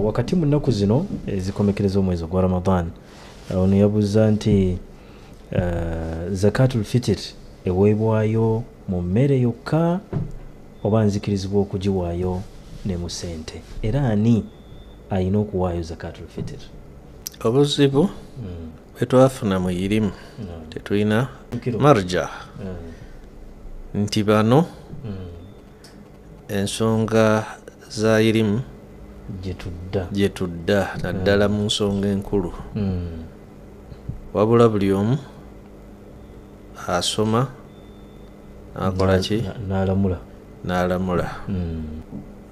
Wakati mu nnaku zino ezikomekereza omwezi gwa Ramadan ono yabuuza nti zakatul fitr eweebwayo mu mmere yokka oba nzikirizibwa okugiwaayo ne mu ssente, era ani alina okuwaayo zakatul fitr? Obuzibu bwetwafuna mu irimu tetulina marja nti bano ensonga za irimu gyetudda naddala mu nsonga enkulu wabula buli omu asoma akola ki n'alamula.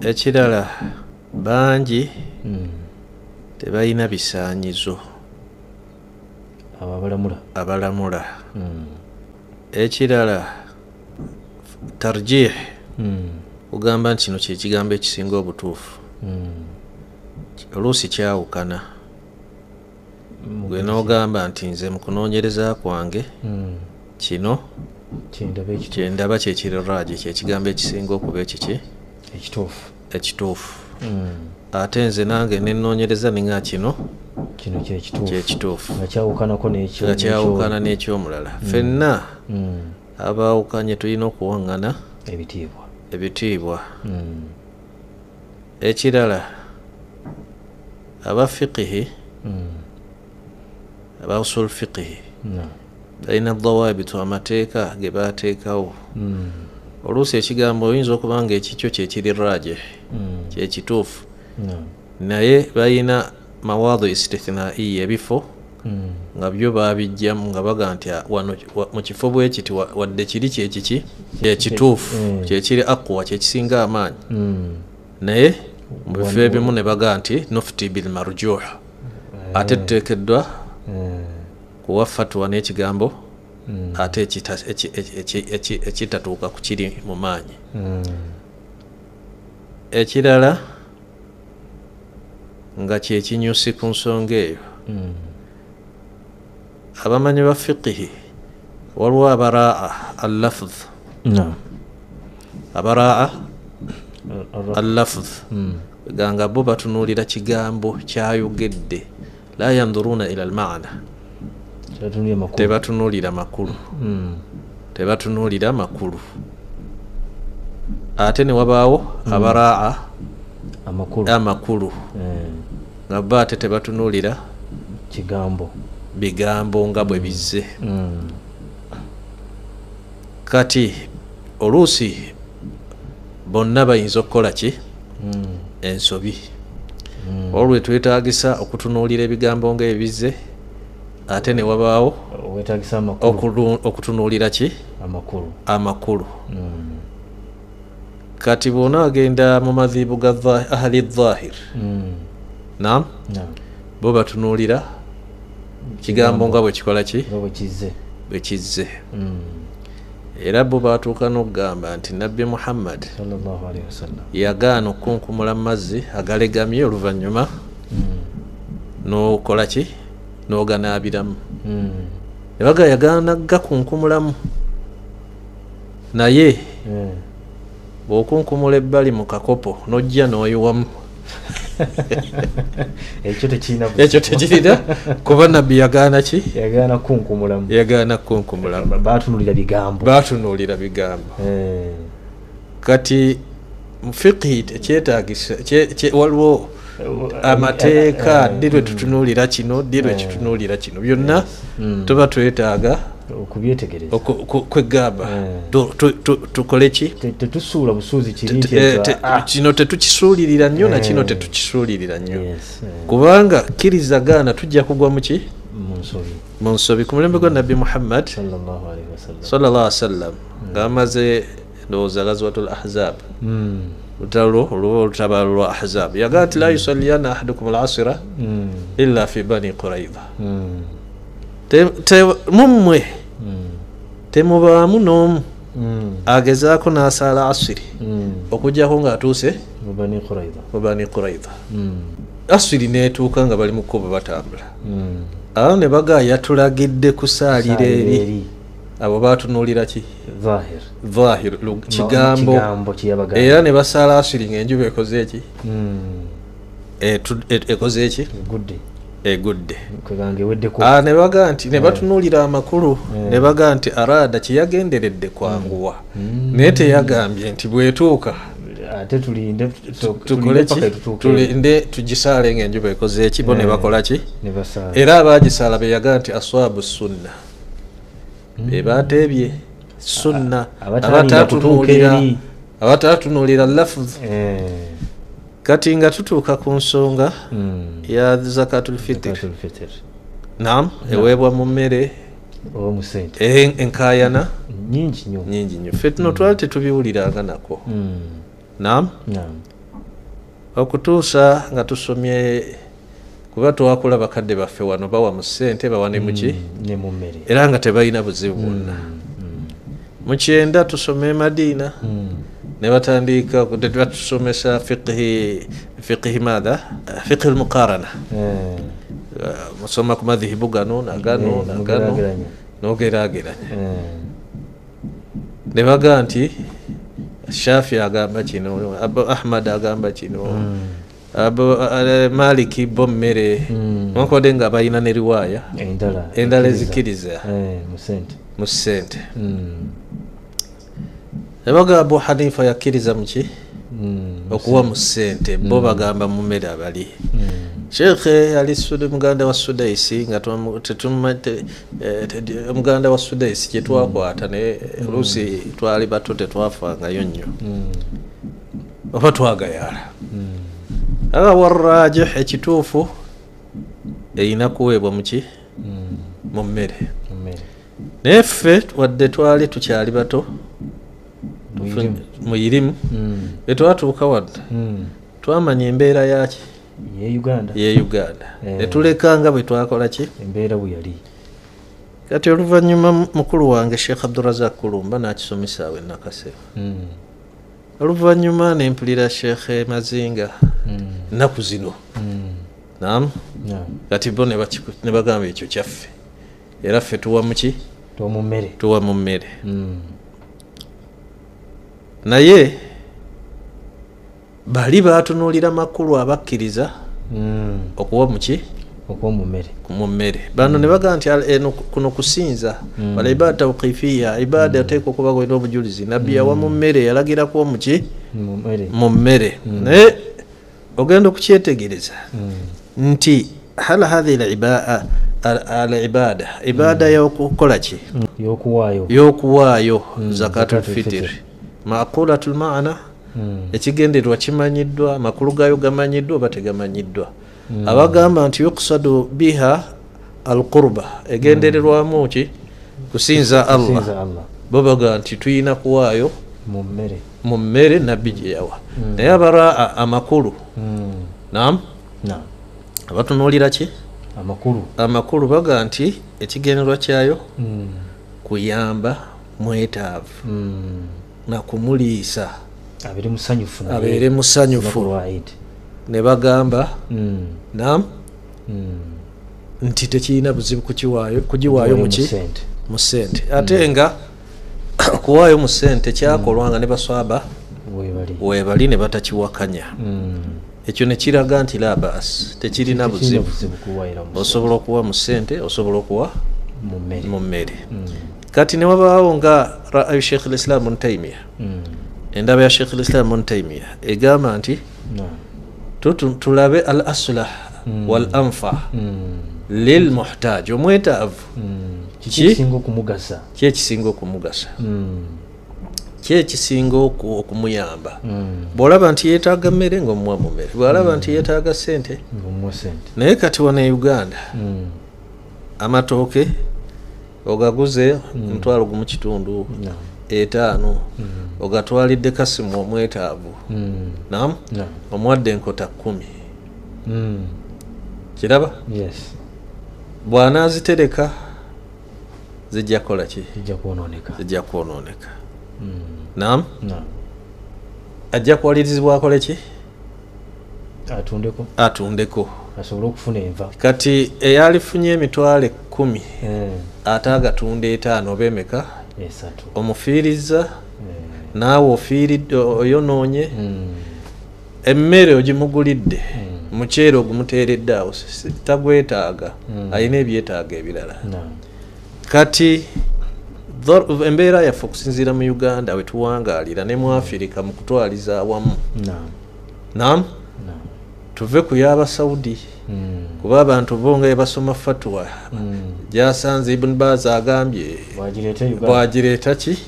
Ekirala bangi tebalina bisaanyizo abalamula. Ekirala tarjih kugamba nti kino kyekigambo ekisinga obutuufu oluusi kyawukana. Gwe n'ogamba nti nze mu kunoonyereza kwange kino kyendaba kyekiriraagi kyekigambo ekisinga okuba ekiki ekituufu. Ate nze nange nenoonyereza ninga kino kyekituufu nga kyawukana n'ekyomulala. Ffenna abaawukanye tulina okuwaŋŋana ebitiibwa. Ekirala aba fiqihi aba usul fiqihi balina dawabitu amateeka ge baateekawo. Oluusi ekigambo oyinza okuba nga ekikyo kyekiriraagi kyekituufu naye balina mawaadhi istithnaiya ebifo nga byo baabijjamu nga baga nti wano mu kifo bwe kiti wadde kiri kyekiki kyekituufu kyekiri aqwa kyekisinga amaanyi naye mu bifo ebimu ne baga nti nufti bil marjuh ate tuteekeddwa kuwa fatwa n'ekigambo ate ekitatuuka ku kiri mu maanyi. Ekirala nga kyekinyusi ku nsonga eyo abamanyi ba fiqihi waliwo abaraa al-lafz abaraa al-lafz ganga bo batunuulira kigambo kyayogedde la yanzuruna ila al-maana tebatunuulira makulu. Ate ne wabaawo abaraa amakulu nga bo ate tebatunuulira bigambo nga bwe bizze. Kati oluusi bonna bayinza okukola ki ensobi olwe twetaagisa okutunuulira ebigambo nga ebizze ate ne wabaawo okutunuulira ki amakulu. Kati bona agenda mu madhibu ga ahli dhahir naam bo batunuulira kigambo nga bwe kikola ki bwe kizze. Era bo baatuuka n'okugamba nti Nabbi Muhammad yagaana okunkumula mu mazzi agalegamye oluvannyuma n'okola ki n'oganaabiramu. Ne baga yagaana gakunkumulamu naye bw'okunkumula ebbali mu kakopo n'ojja n'oyiwamu ekyo tekirina kuba Nabbi yagaana ki yagaana kunkumulamu baatunuulira bigambo. Kati mu fiqhi tekyetaagisa waliwo amateeka ddi lwe tutunuulira kino ddi lwe kitunuulira kino byonna tuba twetaaga kwegamba tukole ki tetusuula busuuzi kino tetukisuulirira nnyo na kino tetukisuulirira nnyo kubanga kirizagaana tujja kugwa mu ki mu nsobi. Ku mulembe gwa Nabbi Muhammad sallallahu alaihi wasallam ng'amaze ndowooza ghazwatul ahzab olutabaalo lwa ahzab yagaa nti la yusalliyanna ahadukum al-asira illa fi bani quraidha mummwe temubaamu n'omu agezaako n'asaala asiri okujjako ng'atuuse mu bani quraidha. Asiri n'etuuka nga bali mu kkubo batambula awo ne bagaa yatulagidde kusaalira eri abo batunuulira ki zahir kigambo era ne basala asiri ng'enjuba ekoze eki ekoze eki Egudde. egudde Kwegange weddeko. ne baga nti ne batunuulira amakulu ne baga nti araada kiyagenderedde kwanguwa naye teyagambye nti bwetuuka ate tulinde tukole ki tulinde tugisaale ng'enjuba ekoze eki bo ne bakola ki ne basaala. era abagisaala be yaga nti aswabu sunna be bateebye sunna abatatunuulira lafuzi. Kati nga tutuuka ku nsonga ya zakatul fitr naam eweebwa mu mmere enkaayana nyingi nnyo ffe tuno twali tetubiwuliranga nako naam okutuusa nga tusomye kuba twakula bakadde baffe wano bawa mu ssente bawa ne muki era nga tebalina buzibu bwonna mu 9 tusome Madiina ne batandika batusomesa fiqhi madha fiqhi almuqarana musoma ku madhihibu gano nagano nogeraageranya ne baga nti Shafi agamba kino Abu Ahmad agamba kino Abu Maliki bo mmere nwankode nga balina ne riwaya endala ezikiriza mu ssente ebaga Abu Hanifa yakkiriza muki okuwa mu ssente bo bagamba mu mmere abali Sheikh Ali muganda wa Sudaisi nga muganda wa Sudaisi kye twakwata ne oluusi twali bato tetwafangayo nnyo oba twagayala warrajih ekituufu eyina kuweebwa muki mu mmere naye ffe wadde twali tukyali bato muyirimu etwatuuka wadde twamanya embeera yaki ye Uganda netulekanga bwe twakola ki embeera bwe yali. Kati oluvannyuma mukulu wange Sheikh Abdurazak Kulumba n'akisomesa awe Nakasero oluvannyuma nempulira Sheikh Mazinga nnaku zino naam kati bo ne bagamba ekyo kyaffe era ffe tuwa muki tuwa mu mmere naye bali batunuulira makulu abakkiriza okuwa muki mu mmere bano ne baga nti kuno kusinza wala ibada tawqifiya ibada yateeka okuba gwena obujulizi nabbi yawa mu mmere yalagira kuwa muki mu mmere naye ogenda okukyetegereza nti hala hadhihi ibada y'okukola ki y'okuwaayo zakatul fitr maqulatul maana ekigenderwa kimanyiddwa amakulu gayo gamanyiddwa oba tegamanyiddwa abagamba nti yuqsadu biha alqurba egendererwamu ki kusinza Allah bo baga nti tuyina kuwaayo mu mmere nabbi gye yawa naye abaraa amakulu naam abatunuulira ki amakulu baga nti ekigenderwa kyayo kuyamba mwetaavu nakumuliisa abeere musanyufu ne bagamba naam nti tekirina buzibu kugiwaayo mu ssente ate nga kuwaayo mu ssente kyakolwanga ne baswaba weebali ne batakiwakanya ekyo ne kiraga nti la baas tekirina buzibu osobola okuwa mu ssente osobola okuwa mu mmere kati ne wabaawo nga ra'ayu Sheikh al-Islam Ibn Taymiyyah endaba ya Sheikh al-Islam Ibn Taymiyyah egamba nti tulabe al aslah wal anfa lil muhtaj omwetaavu kyekisinga okumugasa kyekisinga okumuyamba bw'olaba nti yeetaaga mmere ng'omuwa mu mmere bw'olaba nti yeetaaga ssente naye kati wano e Uganda amatooke ogaguze mutwalo gumu kitundu 5 ogatwalidde kasimu omwetaavu naam omuwadde enkota 10 kiraba bw'anaazitereka zijja kola ki zijja kwonooneka naam ajja kuwalirizibwa akole ki atundeko asobole okufuna enva kati eyalifunye emitwalo 10 ate agatunda 5 oba emeka omufiiriza naawe ofiiridde oyonoonye emmere ogimugulidde muceere ogumuteeredde awo tagwetaaga alina ebyetaaga ebirala kati embeera yaffe okusinziira mu Uganda wetuwangaalira ne mu Afirika mu kutwaliza awamu naam tuve ku y'aba Saudi kuba abantu bo nga basoma fatwa gyasanze Ibn Baz agambye bwagireeta ki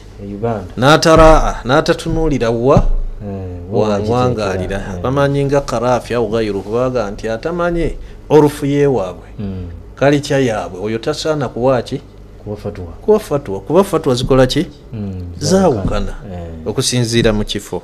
n'atatunuulira wangaalira bamanyi nga Karafi au ghayruhu baga nti atamanye orufu yewaabwe kalicha yaabwe oyo tasaana kuwaki kuwa fatwa zikola ki zaawukana okusinziira mu kifo